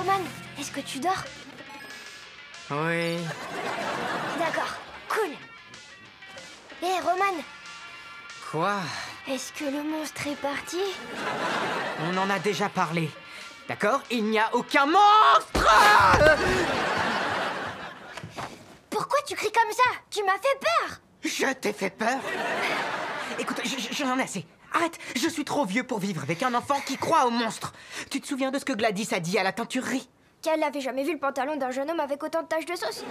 Roman, est-ce que tu dors? Oui. D'accord, cool. Hé, Roman. Quoi? Est-ce que le monstre est parti? On en a déjà parlé. D'accord? Il n'y a aucun monstre! Pourquoi tu cries comme ça? Tu m'as fait peur! Je t'ai fait peur? Écoute, j'en ai assez. Arrête, je suis trop vieux pour vivre avec un enfant qui croit aux monstres. Tu te souviens de ce que Gladys a dit à la teinturerie? Qu'elle n'avait jamais vu le pantalon d'un jeune homme avec autant de taches de sauce.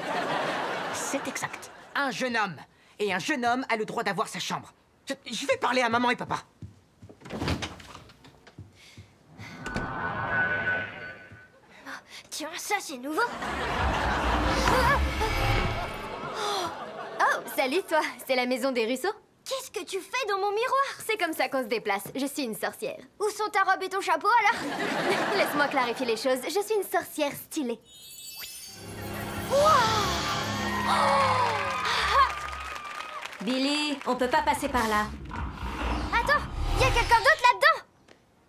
C'est exact. Un jeune homme. Et un jeune homme a le droit d'avoir sa chambre. Je vais parler à maman et papa. Tiens, ça c'est nouveau. Oh, salut toi, c'est la maison des ruisseaux? Qu'est-ce que tu fais dans mon miroir? C'est comme ça qu'on se déplace, je suis une sorcière. Où sont ta robe et ton chapeau alors? Laisse-moi clarifier les choses, je suis une sorcière stylée. Billy, on peut pas passer par là. Attends, il y a quelqu'un d'autre là-dedans.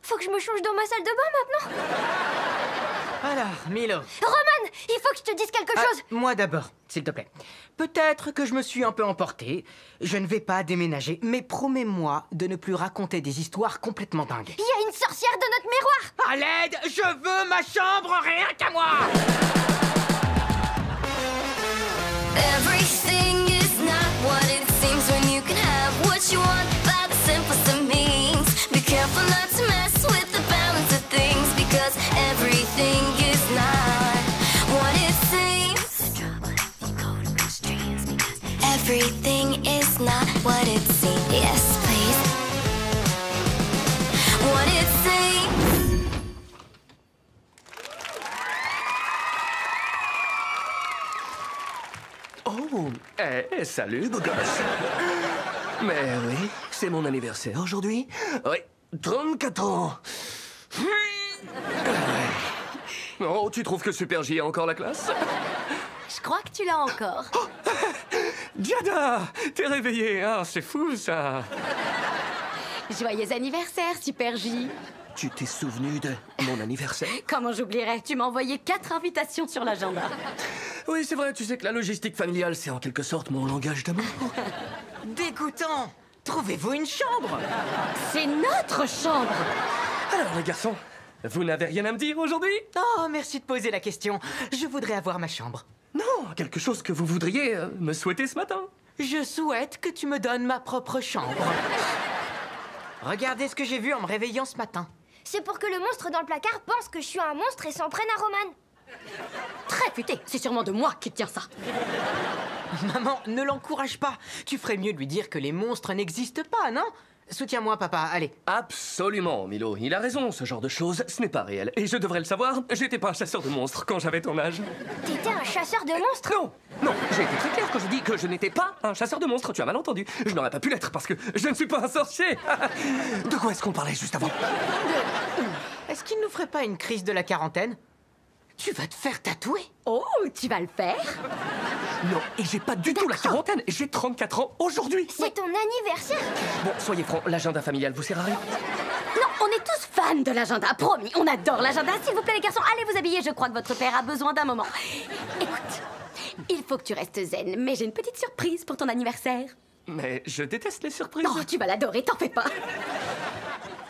Faut que je me change dans ma salle de bain maintenant. Alors, Milo. Roman, il faut que je te dise quelque chose. Moi d'abord, s'il te plaît. Peut-être que je me suis un peu emporté. Je ne vais pas déménager, mais promets-moi de ne plus raconter des histoires complètement dingues. Il y a une sorcière dans notre miroir. À l'aide, je veux ma chambre, rien qu'à moi. Everything is not what it seems when you can have what you want by the simplest of means. Be careful not to mess with the balance of things, because everything is not what it seems. Everything is not what it seems. Yes, please. What it seems. Oh, salut, beau gosse. Mais oui, c'est mon anniversaire aujourd'hui. Oui, 34 ans. Oh, tu trouves que Super J a encore la classe? Je crois que tu l'as encore. Giada, t'es réveillée, hein? C'est fou, ça. Joyeux anniversaire, Super J. Tu t'es souvenu de mon anniversaire? Comment j'oublierais? Tu m'as envoyé 4 invitations sur l'agenda. Oui, c'est vrai, tu sais que la logistique familiale, c'est en quelque sorte mon langage d'amour. Dégoûtant. Trouvez-vous une chambre? C'est notre chambre. Alors, les garçons, vous n'avez rien à me dire aujourd'hui? Oh, merci de poser la question. Je voudrais avoir ma chambre. Non, quelque chose que vous voudriez me souhaiter ce matin. Je souhaite que tu me donnes ma propre chambre. Regardez ce que j'ai vu en me réveillant ce matin. C'est pour que le monstre dans le placard pense que je suis un monstre et s'en prenne à Roman. Très futé, c'est sûrement de moi qui tiens ça. Maman, ne l'encourage pas. Tu ferais mieux de lui dire que les monstres n'existent pas, non? Soutiens-moi, papa, allez. Absolument, Milo. Il a raison, ce genre de choses, ce n'est pas réel. Et je devrais le savoir, j'étais pas un chasseur de monstres quand j'avais ton âge. T'étais un chasseur de monstres? Non, j'ai été très clair quand j'ai dit que je n'étais pas un chasseur de monstres. Tu as mal entendu. Je n'aurais pas pu l'être parce que je ne suis pas un sorcier. De quoi est-ce qu'on parlait juste avant? Est-ce qu'il nous ferait pas une crise de la quarantaine? Tu vas te faire tatouer? Oh, tu vas le faire? Non, et j'ai pas du tout la quarantaine. J'ai 34 ans aujourd'hui. C'est ton anniversaire. Bon, soyez francs, l'agenda familial vous sert à rien? Non, on est tous fans de l'agenda, promis, on adore l'agenda. S'il vous plaît les garçons, allez vous habiller, je crois que votre père a besoin d'un moment. Écoute, il faut que tu restes zen, mais j'ai une petite surprise pour ton anniversaire. Mais je déteste les surprises. Oh, tu vas l'adorer, t'en fais pas.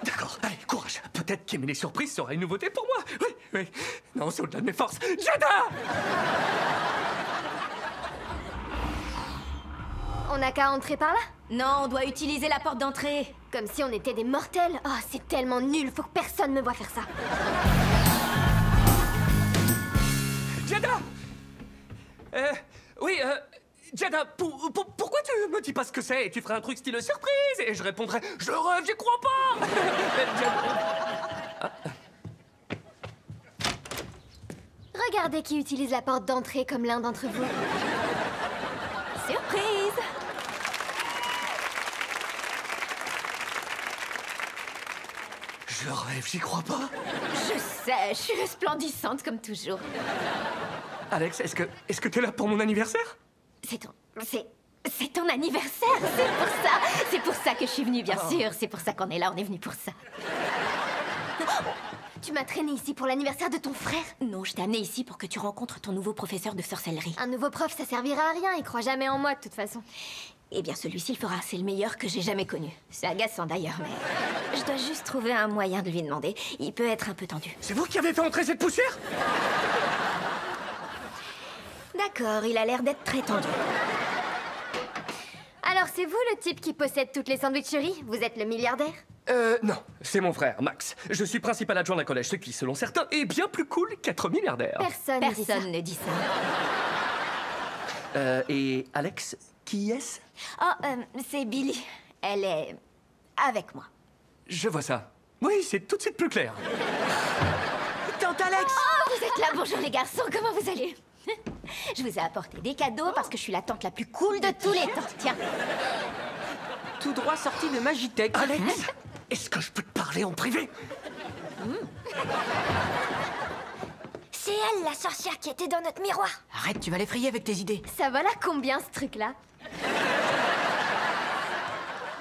D'accord, allez, courage. Peut-être qu'aimer les surprises sera une nouveauté pour moi. Oui, oui. Non, c'est au-delà de mes forces. Giada! On n'a qu'à entrer par là? Non, on doit utiliser la porte d'entrée. Comme si on était des mortels. Oh, c'est tellement nul, faut que personne me voie faire ça. Giada! Oui, Giada, pourquoi tu me dis pas ce que c'est? Tu ferais un truc style surprise et je répondrais je rêve, j'y crois pas. Regardez qui utilise la porte d'entrée comme l'un d'entre vous. Surprise! Je rêve, j'y crois pas. Je sais, je suis resplendissante comme toujours. Alex, est-ce que t'es là pour mon anniversaire? C'est ton anniversaire, c'est pour ça que je suis venue, bien sûr. C'est pour ça qu'on est là, on est venu pour ça. Tu m'as traîné ici pour l'anniversaire de ton frère? Non, je t'ai amené ici pour que tu rencontres ton nouveau professeur de sorcellerie. Un nouveau prof, ça servira à rien, il croit jamais en moi de toute façon. Eh bien, celui-ci le fera, c'est le meilleur que j'ai jamais connu. C'est agaçant d'ailleurs, mais... Je dois juste trouver un moyen de lui demander. Il peut être un peu tendu. C'est vous qui avez fait entrer cette poussière? D'accord, il a l'air d'être très tendu. Alors c'est vous le type qui possède toutes les sandwicheries? Vous êtes le milliardaire? Non, c'est mon frère, Max. Je suis principal adjoint d'un collège, ce qui, selon certains, est bien plus cool qu'être milliardaire. Personne Ne dit ça. Et Alex, qui est-ce? Oh, c'est Billy. Elle est... avec moi. Je vois ça. Oui, c'est tout de suite plus clair. Tante Alex! Oh, vous êtes là, bonjour les garçons, comment vous allez? Je vous ai apporté des cadeaux parce que je suis la tante la plus cool de tous les temps. Tiens. Tout droit sorti de Magitech. Alex, est-ce que je peux te parler en privé? C'est elle la sorcière qui était dans notre miroir. Arrête, tu vas l'effrayer avec tes idées. Ça va là combien ce truc là?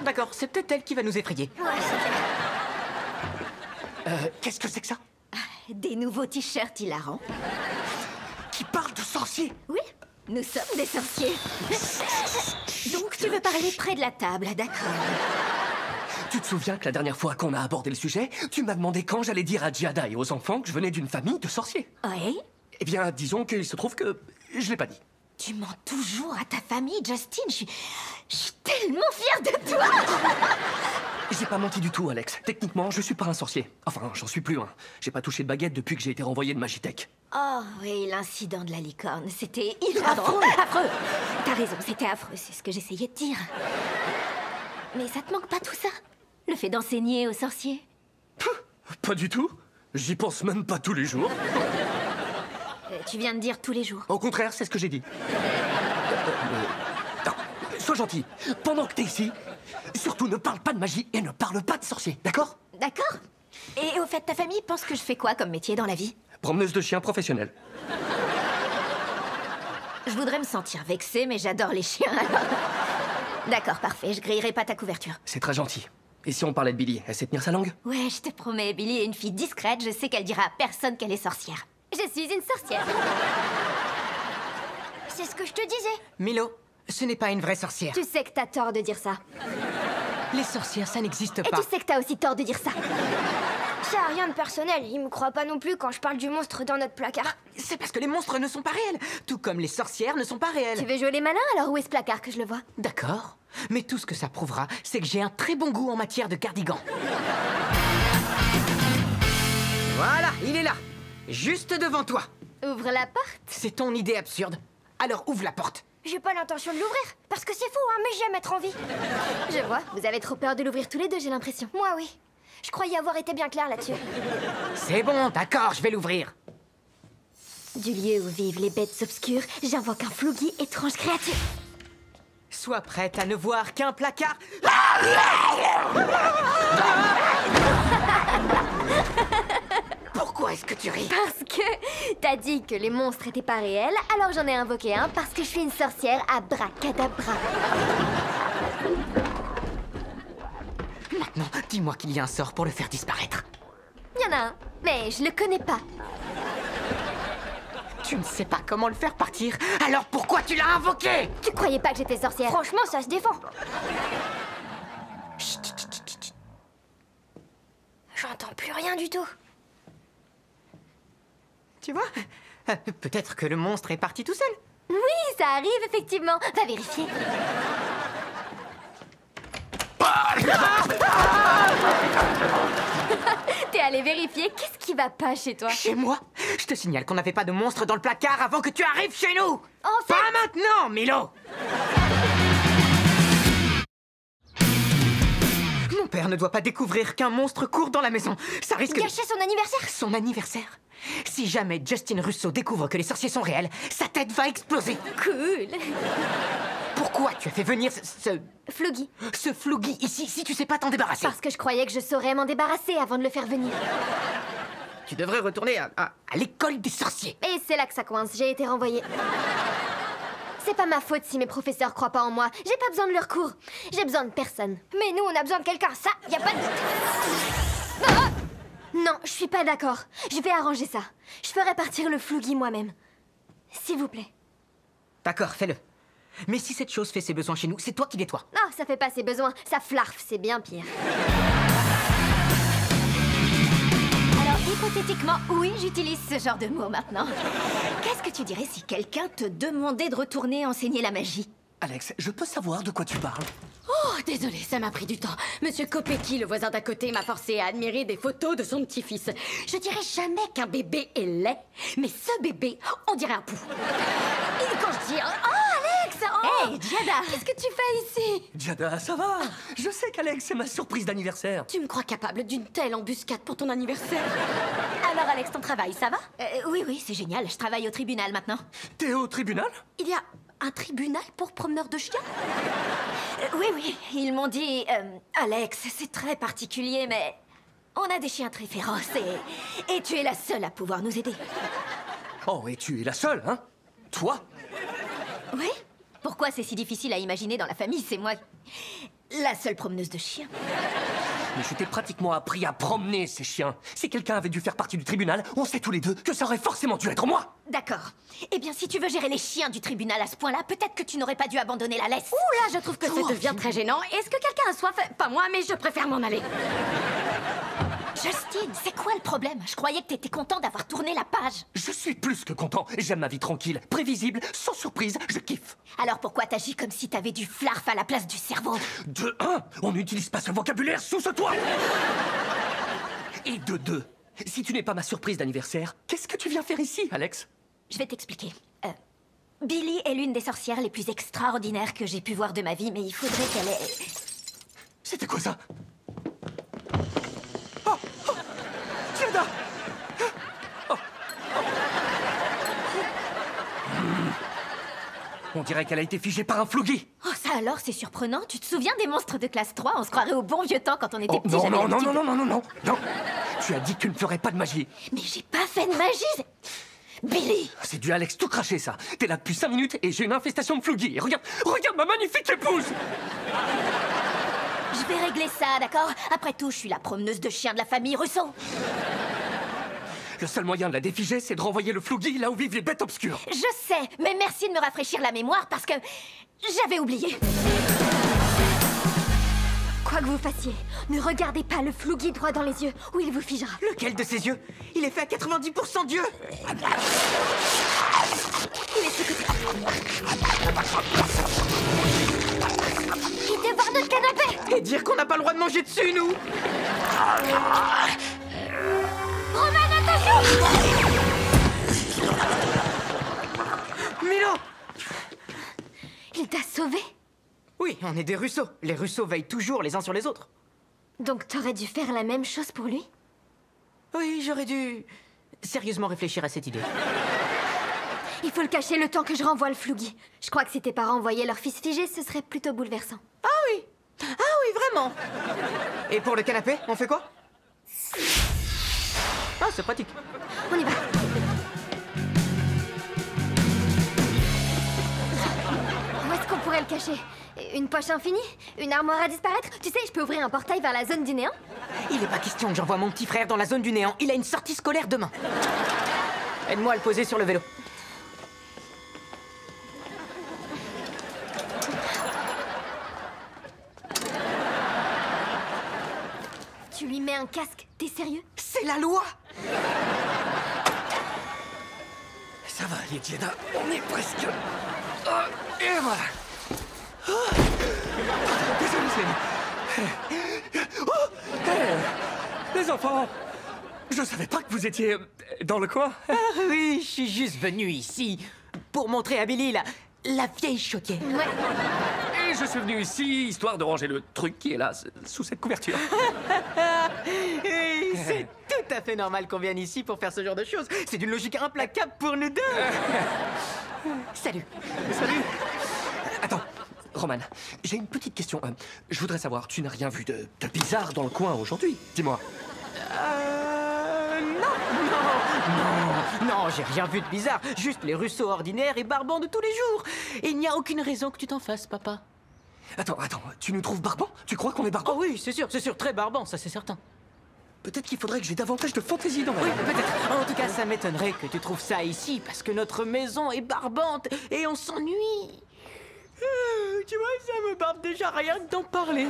D'accord, c'est peut-être elle qui va nous effrayer. Ouais, c'est clair. Qu'est-ce que c'est que ça? Des nouveaux t-shirts hilarants. Qui parle de sorcier? Oui, nous sommes des sorciers. Donc tu veux parler près de la table, d'accord? Tu te souviens que la dernière fois qu'on a abordé le sujet, tu m'as demandé quand j'allais dire à Giada et aux enfants que je venais d'une famille de sorciers. Oui? Eh bien, disons qu'il se trouve que je l'ai pas dit. Tu mens toujours à ta famille, Justin. Je suis tellement fière de toi. J'ai pas menti du tout, Alex. Techniquement, je suis pas un sorcier. Enfin, j'en suis plus un. J'ai pas touché de baguette depuis que j'ai été renvoyé de Magitech. Oh oui, l'incident de la licorne, c'était hilarant. Affreux. T'as raison, c'était affreux, c'est ce que j'essayais de dire. Mais ça te manque pas tout ça? Le fait d'enseigner aux sorciers? Pas du tout. J'y pense même pas tous les jours. Tu viens de dire tous les jours. Au contraire, c'est ce que j'ai dit. Non, sois gentil. Pendant que t'es ici, surtout ne parle pas de magie et ne parle pas de sorcier, d'accord? D'accord. Et au fait, ta famille pense que je fais quoi comme métier dans la vie? Promeneuse de chiens professionnelle. Je voudrais me sentir vexée, mais j'adore les chiens, alors... D'accord, parfait, je grillerai pas ta couverture. C'est très gentil. Et si on parlait de Billy, elle sait tenir sa langue? Ouais, je te promets, Billy est une fille discrète, je sais qu'elle dira à personne qu'elle est sorcière. Je suis une sorcière. C'est ce que je te disais. Milo, ce n'est pas une vraie sorcière. Tu sais que t'as tort de dire ça. Les sorcières, ça n'existe Et pas. tu sais que t'as aussi tort de dire ça. Ça a rien de personnel, il me croit pas non plus quand je parle du monstre dans notre placard. C'est parce que les monstres ne sont pas réels, tout comme les sorcières ne sont pas réelles. Tu veux jouer les malins, alors où est ce placard que je le vois? D'accord, mais tout ce que ça prouvera, c'est que j'ai un très bon goût en matière de cardigan. Voilà, il est là, juste devant toi. Ouvre la porte. C'est ton idée absurde. Alors ouvre la porte. J'ai pas l'intention de l'ouvrir, parce que c'est fou, hein, mais j'aime être en vie. Je vois, vous avez trop peur de l'ouvrir tous les deux, j'ai l'impression. Moi, oui. Je croyais avoir été bien clair là-dessus. C'est bon, d'accord, je vais l'ouvrir. Du lieu où vivent les bêtes obscures, j'invoque un Floogie, étrange créature. Sois prête à ne voir qu'un placard. Pourquoi est-ce que tu ris? Parce que t'as dit que les monstres étaient pas réels, alors j'en ai invoqué un parce que je suis une sorcière abracadabra. Maintenant, dis-moi qu'il y a un sort pour le faire disparaître. Il y en a un, mais je le connais pas. Tu ne sais pas comment le faire partir, alors pourquoi tu l'as invoqué? Tu croyais pas que j'étais sorcière? Franchement, ça se défend. Chut, chut, chut, chut, chut. J'entends plus rien du tout. Tu vois? Peut-être que le monstre est parti tout seul. Oui, ça arrive effectivement. Va vérifier. T'es allé vérifier? Qu'est-ce qui va pas chez toi? Chez moi? Je te signale qu'on n'avait pas de monstre dans le placard avant que tu arrives chez nous. En fait... Pas maintenant, Milo. Mon père ne doit pas découvrir qu'un monstre court dans la maison. Ça risque de... Gâcher son anniversaire? Son anniversaire? Si jamais Justin Russo découvre que les sorciers sont réels, sa tête va exploser. Cool. Pourquoi tu as fait venir Floogie. ce Floogie ici si tu sais pas t'en débarrasser? Parce que je croyais que je saurais m'en débarrasser avant de le faire venir. Tu devrais retourner à l'école des sorciers. Et c'est là que ça coince, j'ai été renvoyée. C'est pas ma faute si mes professeurs croient pas en moi. J'ai pas besoin de leur cours. J'ai besoin de personne. Mais nous, on a besoin de quelqu'un. Ça, y a pas de... Ah! Non, je suis pas d'accord. Je vais arranger ça. Je ferai partir le Flougui moi-même. S'il vous plaît. D'accord, fais-le. Mais si cette chose fait ses besoins chez nous, c'est toi qui nettoies. Non, ça fait pas ses besoins. Ça flarfe, c'est bien pire. Alors, hypothétiquement, oui, j'utilise ce genre de mots maintenant. Qu'est-ce que tu dirais si quelqu'un te demandait de retourner enseigner la magie? Alex, je peux savoir de quoi tu parles? Oh, désolé, ça m'a pris du temps. Monsieur Kopecky, le voisin d'à côté, m'a forcé à admirer des photos de son petit-fils. Je dirais jamais qu'un bébé est laid, mais ce bébé, on dirait un pou. Et quand je dis... Oh, Alex! Oh! Hey, Giada! Qu'est-ce que tu fais ici? Giada, ça va? Je sais qu'Alex, c'est ma surprise d'anniversaire. Tu me crois capable d'une telle embuscade pour ton anniversaire? Alors, Alex, ton travail, ça va? Oui, c'est génial. Je travaille au tribunal maintenant. T'es au tribunal? Il y a un tribunal pour promeneurs de chiens? Oui, ils m'ont dit... Alex, c'est très particulier, mais... On a des chiens très féroces et tu es la seule à pouvoir nous aider. Oh, et tu es la seule, hein? Toi? Oui? Pourquoi c'est si difficile à imaginer dans la famille? C'est moi... la seule promeneuse de chiens. Mais je t'ai pratiquement appris à promener ces chiens. Si quelqu'un avait dû faire partie du tribunal, on sait tous les deux que ça aurait forcément dû être moi. D'accord. Eh bien, si tu veux gérer les chiens du tribunal à ce point-là, peut-être que tu n'aurais pas dû abandonner la laisse. Ouh là, je trouve que ça devient très gênant. Est-ce que quelqu'un a soif? Pas moi, mais je préfère m'en aller. Justine, c'est quoi le problème? Je croyais que t'étais content d'avoir tourné la page. Je suis plus que content. J'aime ma vie tranquille, prévisible, sans surprise, je kiffe. Alors pourquoi t'agis comme si t'avais du flarf à la place du cerveau? De un, on n'utilise pas ce vocabulaire sous ce toit. Et de deux, si tu n'es pas ma surprise d'anniversaire, qu'est-ce que tu viens faire ici, Alex? Je vais t'expliquer. Billy est l'une des sorcières les plus extraordinaires que j'ai pu voir de ma vie, mais il faudrait qu'elle ait... C'était quoi ça? Oh, oh, Giada! Oh, oh. On dirait qu'elle a été figée par un Flougui. Oh, ça alors, c'est surprenant. Tu te souviens des monstres de classe 3? On se croirait au bon vieux temps quand on était petits. Non, j'avais non, non, l'habitude non, non, non, non, non. Tu as dit que tu ne ferais pas de magie. Mais j'ai pas fait de magie. Billy! C'est du Alex tout craché, ça. T'es là depuis 5 minutes et j'ai une infestation de Flougui. Et regarde ma magnifique épouse. Je vais régler ça, d'accord? Après tout, je suis la promeneuse de chiens de la famille Russo. Le seul moyen de la défiger, c'est de renvoyer le Flougui là où vivent les bêtes obscures. Je sais, mais merci de me rafraîchir la mémoire parce que j'avais oublié. Quoi que vous fassiez, ne regardez pas le Flougui droit dans les yeux ou il vous figera. Lequel de ses yeux? Il est fait à 90% Dieu. Il est sous côté. Il dévore notre canapé. Et dire qu'on n'a pas le droit de manger dessus, nous. Roman, attention! Milo! Il t'a sauvé? Oui, on est des Russo. Les Russo veillent toujours les uns sur les autres. Donc t'aurais dû faire la même chose pour lui? Oui, j'aurais dû sérieusement réfléchir à cette idée. Il faut le cacher le temps que je renvoie le Flougui. Je crois que si tes parents voyaient leur fils figé, ce serait plutôt bouleversant. Ah oui, vraiment. Et pour le canapé, on fait quoi? Ah, c'est pratique. On y va. Où est-ce qu'on pourrait le cacher? Une poche infinie? Une armoire à disparaître? Tu sais, je peux ouvrir un portail vers la zone du néant? Il n'est pas question que j'envoie mon petit frère dans la zone du néant. Il a une sortie scolaire demain. Aide-moi à le poser sur le vélo. Tu lui mets un casque, t'es sérieux? C'est la loi. Ça va aller, Giada. On est presque... et voilà. Désolé, c'est... Les enfants, je savais pas que vous étiez dans le coin. Ah oui, je suis juste venu ici pour montrer à Billy la vieille chaudière. Ouais. Et je suis venu ici, histoire de ranger le truc qui est là, sous cette couverture. Et c'est tout à fait normal qu'on vienne ici pour faire ce genre de choses. C'est d'une logique implacable pour nous deux. Salut. Salut. Attends, Roman, j'ai une petite question. Je voudrais savoir, tu n'as rien vu de bizarre dans le coin aujourd'hui? Dis-moi. Non, j'ai rien vu de bizarre. Juste les Russo ordinaires et barbants de tous les jours. Et il n'y a aucune raison que tu t'en fasses, papa. Attends, tu nous trouves barbants? Tu crois qu'on est barbants? Oh oui, c'est sûr, très barbant, ça c'est certain. Peut-être qu'il faudrait que j'ai davantage de fantaisie dans ma Oui, vie. peut-être. En tout cas, ça m'étonnerait que tu trouves ça ici, parce que notre maison est barbante et on s'ennuie. Tu vois, ça me barbe déjà rien que d'en parler.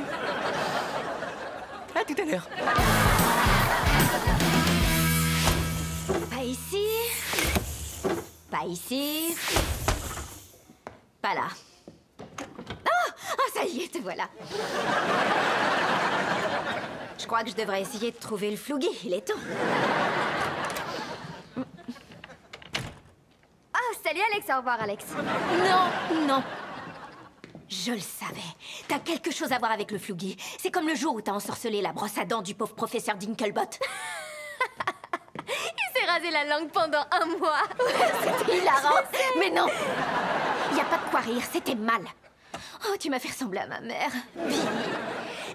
À tout à l'heure. Pas ici. Pas ici. Pas là. Oh, ça y est, te voilà. Je crois que je devrais essayer de trouver le flouguis. Il est temps. Oh, salut Alex, au revoir Alex. Non, non. Je le savais. T'as quelque chose à voir avec le flouguis. C'est comme le jour où t'as ensorcelé la brosse à dents du pauvre professeur Dinkelbot. Il s'est rasé la langue pendant 1 mois. C'était hilarant. Mais non. Y a pas de quoi rire, c'était mal. Oh, tu m'as fait ressembler à ma mère. Billy,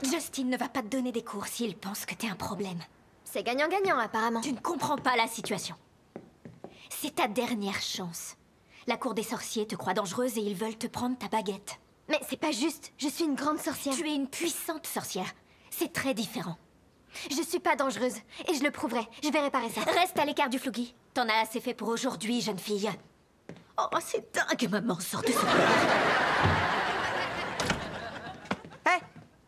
Justin ne va pas te donner des cours s'il pense que t'es un problème. C'est gagnant-gagnant apparemment. Tu ne comprends pas la situation. C'est ta dernière chance. La cour des sorciers te croit dangereuse et ils veulent te prendre ta baguette. Mais c'est pas juste, je suis une grande sorcière. Tu es une puissante sorcière. C'est très différent. Je suis pas dangereuse, et je le prouverai. Je vais réparer ça. Reste à l'écart du flouguis. T'en as assez fait pour aujourd'hui, jeune fille. Oh, c'est dingue, maman, sort de ce... Hé,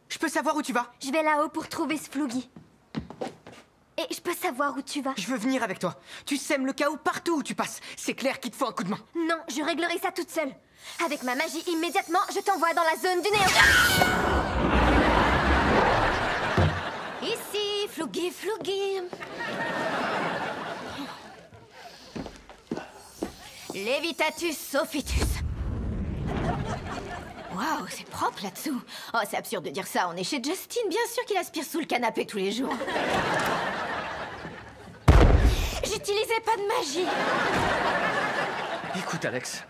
je peux savoir où tu vas? Je vais là-haut pour trouver ce flouguis. Et je peux savoir où tu vas. Je veux venir avec toi. Tu sèmes le chaos partout où tu passes. C'est clair qu'il te faut un coup de main. Non, je réglerai ça toute seule. Avec ma magie, immédiatement, je t'envoie dans la zone du néant. Ici, flouguis, flouguis. Levitatus sophitus. Waouh, c'est propre là-dessous. Oh, c'est absurde de dire ça. On est chez Justin, bien sûr qu'il aspire sous le canapé tous les jours. J'utilisais pas de magie. Écoute, Alex,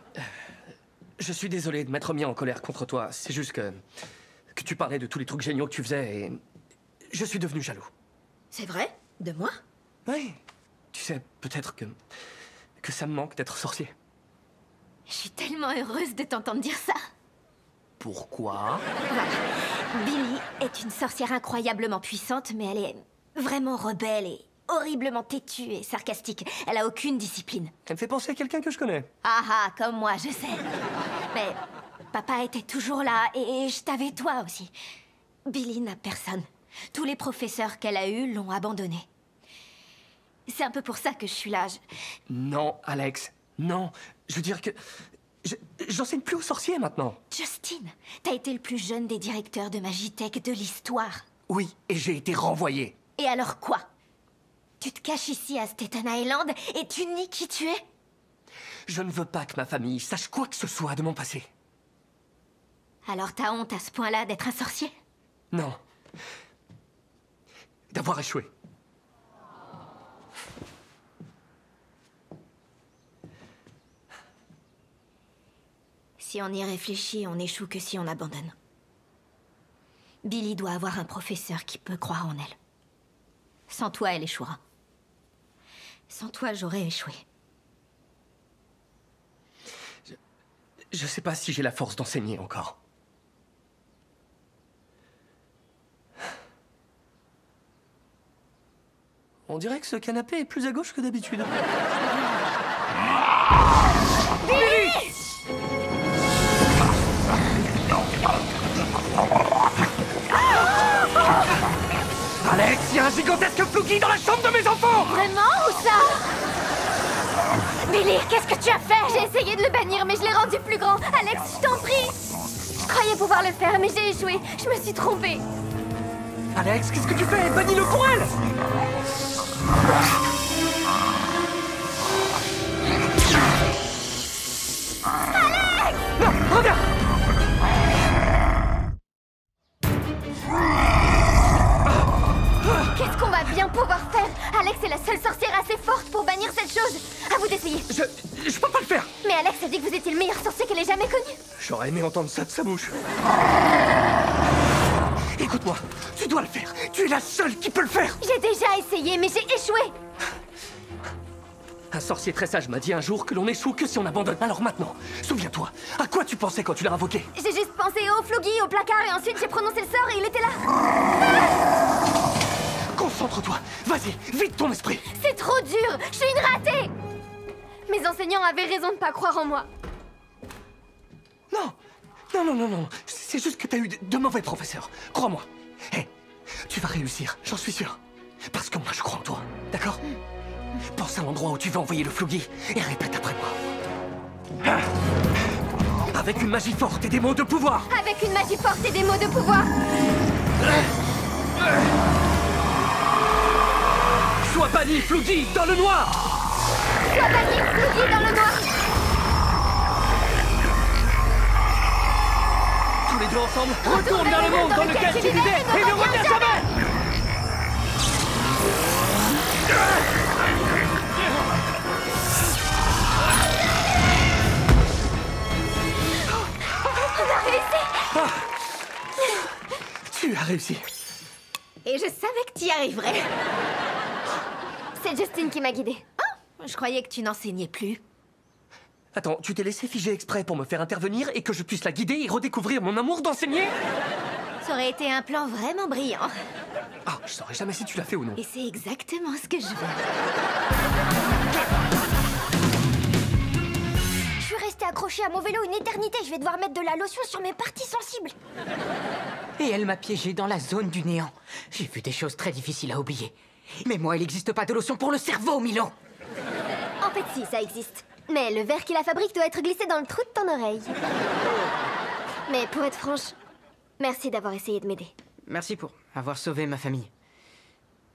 je suis désolé de m'être mis en colère contre toi. C'est juste que tu parlais de tous les trucs géniaux que tu faisais et je suis devenu jaloux. C'est vrai? De moi? Oui, tu sais, peut-être que ça me manque d'être sorcier. Je suis tellement heureuse de t'entendre dire ça. Pourquoi? Voilà. Billy est une sorcière incroyablement puissante, mais elle est vraiment rebelle et horriblement têtue et sarcastique. Elle a aucune discipline. Elle me fait penser à quelqu'un que je connais. Ah ah, comme moi, je sais. Mais papa était toujours là et je t'avais toi aussi. Billy n'a personne. Tous les professeurs qu'elle a eus l'ont abandonnée. C'est un peu pour ça que je suis là. Non, Alex, non. Je veux dire que j'enseigne plus aux sorciers maintenant. Justin, t'as été le plus jeune des directeurs de Magitech de l'histoire. Oui, et j'ai été renvoyé. Et alors quoi? Tu te caches ici à Staten Island et tu nies qui tu es? Je ne veux pas que ma famille sache quoi que ce soit de mon passé. Alors t'as honte à ce point-là d'être un sorcier? Non. D'avoir échoué. Si on y réfléchit, on échoue que si on abandonne. Billy doit avoir un professeur qui peut croire en elle. Sans toi, elle échouera. Sans toi, j'aurais échoué. Je sais pas si j'ai la force d'enseigner encore. On dirait que ce canapé est plus à gauche que d'habitude. Alex, il y a un gigantesque flouguis dans la chambre de mes enfants! Vraiment? Où ça? Billy, qu'est-ce que tu as fait? J'ai essayé de le bannir, mais je l'ai rendu plus grand. Alex, je t'en prie. Je croyais pouvoir le faire, mais j'ai échoué. Je me suis trompée. Alex, qu'est-ce que tu fais? Bannis-le pour elle! Alex! Non, reviens! Qu'est-ce qu'on va bien pouvoir faire? Alex est la seule sorcière assez forte pour bannir cette chose. À vous d'essayer. Je peux pas le faire! Mais Alex a dit que vous étiez le meilleur sorcier qu'elle ait jamais connu. J'aurais aimé entendre ça de sa bouche. Écoute-moi, tu dois le faire. Tu es la seule qui peut le faire. J'ai déjà essayé, mais j'ai échoué. Un sorcier très sage m'a dit un jour que l'on échoue que si on abandonne. Alors maintenant, souviens-toi, à quoi tu pensais quand tu l'as invoqué? J'ai juste pensé au flouguis, au placard, et ensuite j'ai prononcé le sort et il était là. Qu'on Concentre-toi. Vas-y, vite ton esprit. C'est trop dur. Je suis une ratée. Mes enseignants avaient raison de pas croire en moi. Non. Non, non, non, non. C'est juste que t'as eu de mauvais professeurs. Crois-moi. Hé, tu vas réussir, j'en suis sûr. Parce que moi, je crois en toi. D'accord? Pense à l'endroit où tu vas envoyer le Floogie et répète après moi. Ah. Avec une magie forte et des mots de pouvoir. Avec une magie forte et des mots de pouvoir. Sois banni, Floogie, dans le noir. Sois banni, Floogie, dans le noir. Tous les deux ensemble, retourne dans le monde dans lequel tu vivais et ne reviens jamais. On a réussi. Ah. Tu as réussi. Et je savais que tu y arriverais. C'est Justine qui m'a guidée. Je croyais que tu n'enseignais plus. Attends, tu t'es laissé figer exprès pour me faire intervenir et que je puisse la guider et redécouvrir mon amour d'enseigner? Ça aurait été un plan vraiment brillant. Ah, je saurais jamais si tu l'as fait ou non. Et c'est exactement ce que je veux. Je suis restée accrochée à mon vélo une éternité. Je vais devoir mettre de la lotion sur mes parties sensibles. Et elle m'a piégé dans la zone du néant. J'ai vu des choses très difficiles à oublier. Mais moi, il n'existe pas de lotion pour le cerveau, Milo. En fait, si, ça existe. Mais le verre qui la fabrique doit être glissé dans le trou de ton oreille. Mais pour être franche, merci d'avoir essayé de m'aider. Merci pour avoir sauvé ma famille.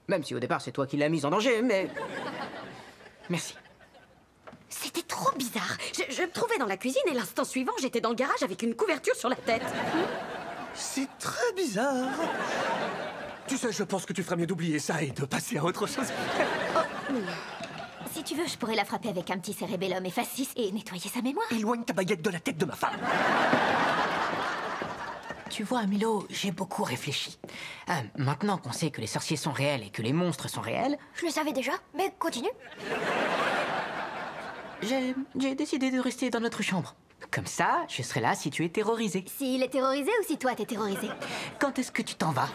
Même si au départ, c'est toi qui l'as mise en danger, mais... Merci. C'était trop bizarre. Je me trouvais dans la cuisine et l'instant suivant, j'étais dans le garage avec une couverture sur la tête. C'est très bizarre. Tu sais, je pense que tu ferais mieux d'oublier ça et de passer à autre chose. Si tu veux, je pourrais la frapper avec un petit cérébellum effacis et nettoyer sa mémoire. Éloigne ta baguette de la tête de ma femme. Tu vois, Milo, j'ai beaucoup réfléchi. Maintenant qu'on sait que les sorciers sont réels et que les monstres sont réels, Je le savais déjà, mais continue. j'ai décidé de rester dans notre chambre. Comme ça, je serai là si tu es terrorisé. S'il est terrorisé ou si toi t'es terrorisé? Quand est-ce que tu t'en vas?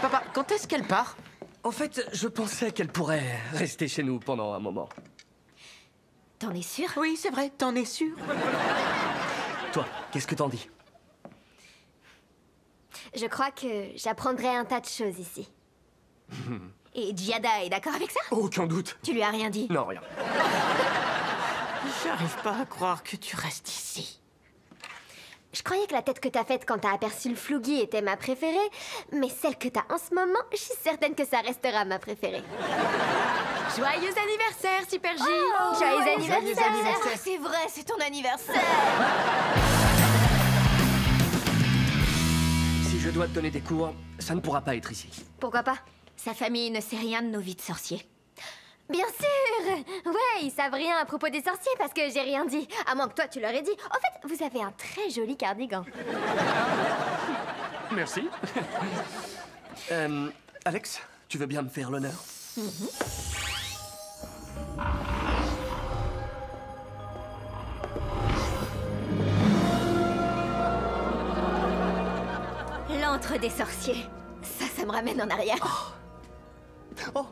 Papa, quand est-ce qu'elle part? En fait, je pensais qu'elle pourrait rester chez nous pendant un moment. T'en es sûr? Oui, c'est vrai, t'en es sûr? Toi, qu'est-ce que t'en dis? Je crois que j'apprendrai un tas de choses ici. Et Giada est d'accord avec ça? Aucun doute. Tu lui as rien dit? Non, rien. J'arrive pas à croire que tu restes ici. Je croyais que la tête que t'as faite quand t'as aperçu le Floogie était ma préférée, mais celle que t'as en ce moment, je suis certaine que ça restera ma préférée. Joyeux anniversaire, Super J! Joyeux anniversaire! Ah, c'est vrai, c'est ton anniversaire! Si je dois te donner des cours, ça ne pourra pas être ici. Pourquoi pas? Sa famille ne sait rien de nos vies de sorciers. Bien sûr! Ouais, ils savent rien à propos des sorciers parce que j'ai rien dit. À moins que toi tu leur aies dit. En fait, vous avez un très joli cardigan. Merci. Alex, tu veux bien me faire l'honneur? L'antre des sorciers. Ça me ramène en arrière. Oh.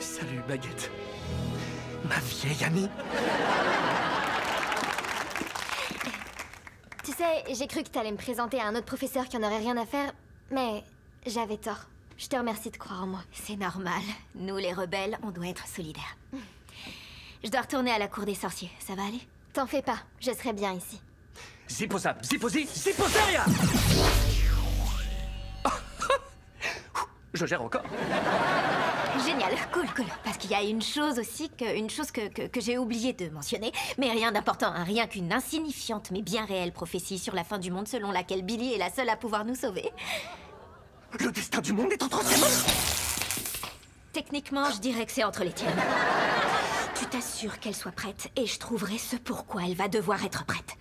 Salut, Baguette. Ma vieille amie. Tu sais, j'ai cru que t'allais me présenter à un autre professeur qui en aurait rien à faire, mais j'avais tort. Je te remercie de croire en moi. C'est normal. Nous, les rebelles, on doit être solidaires. Je dois retourner à la cour des sorciers. Ça va aller? T'en fais pas, je serai bien ici. Ziposa, ziposi, ziposaria. Je gère encore. Génial, cool. Parce qu'il y a une chose aussi, que j'ai oublié de mentionner, mais rien d'important, hein, rien qu'une insignifiante mais bien réelle prophétie sur la fin du monde selon laquelle Billy est la seule à pouvoir nous sauver. Le destin du monde est entre ses mains. Techniquement, je dirais que c'est entre les tiennes. Tu t'assures qu'elle soit prête et je trouverai ce pourquoi elle va devoir être prête.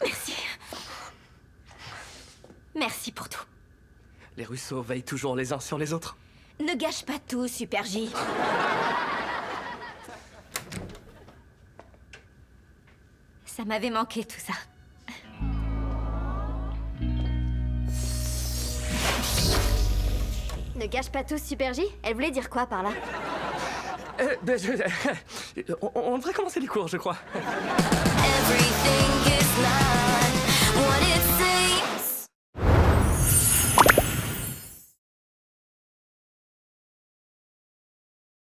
Merci. Merci pour tout. Les Russo veillent toujours les uns sur les autres. Ne gâche pas tout, Super J. Ça m'avait manqué tout ça. Ne gâche pas tout, Super J. Elle voulait dire quoi par là? On devrait commencer les cours, je crois. Everything is nice.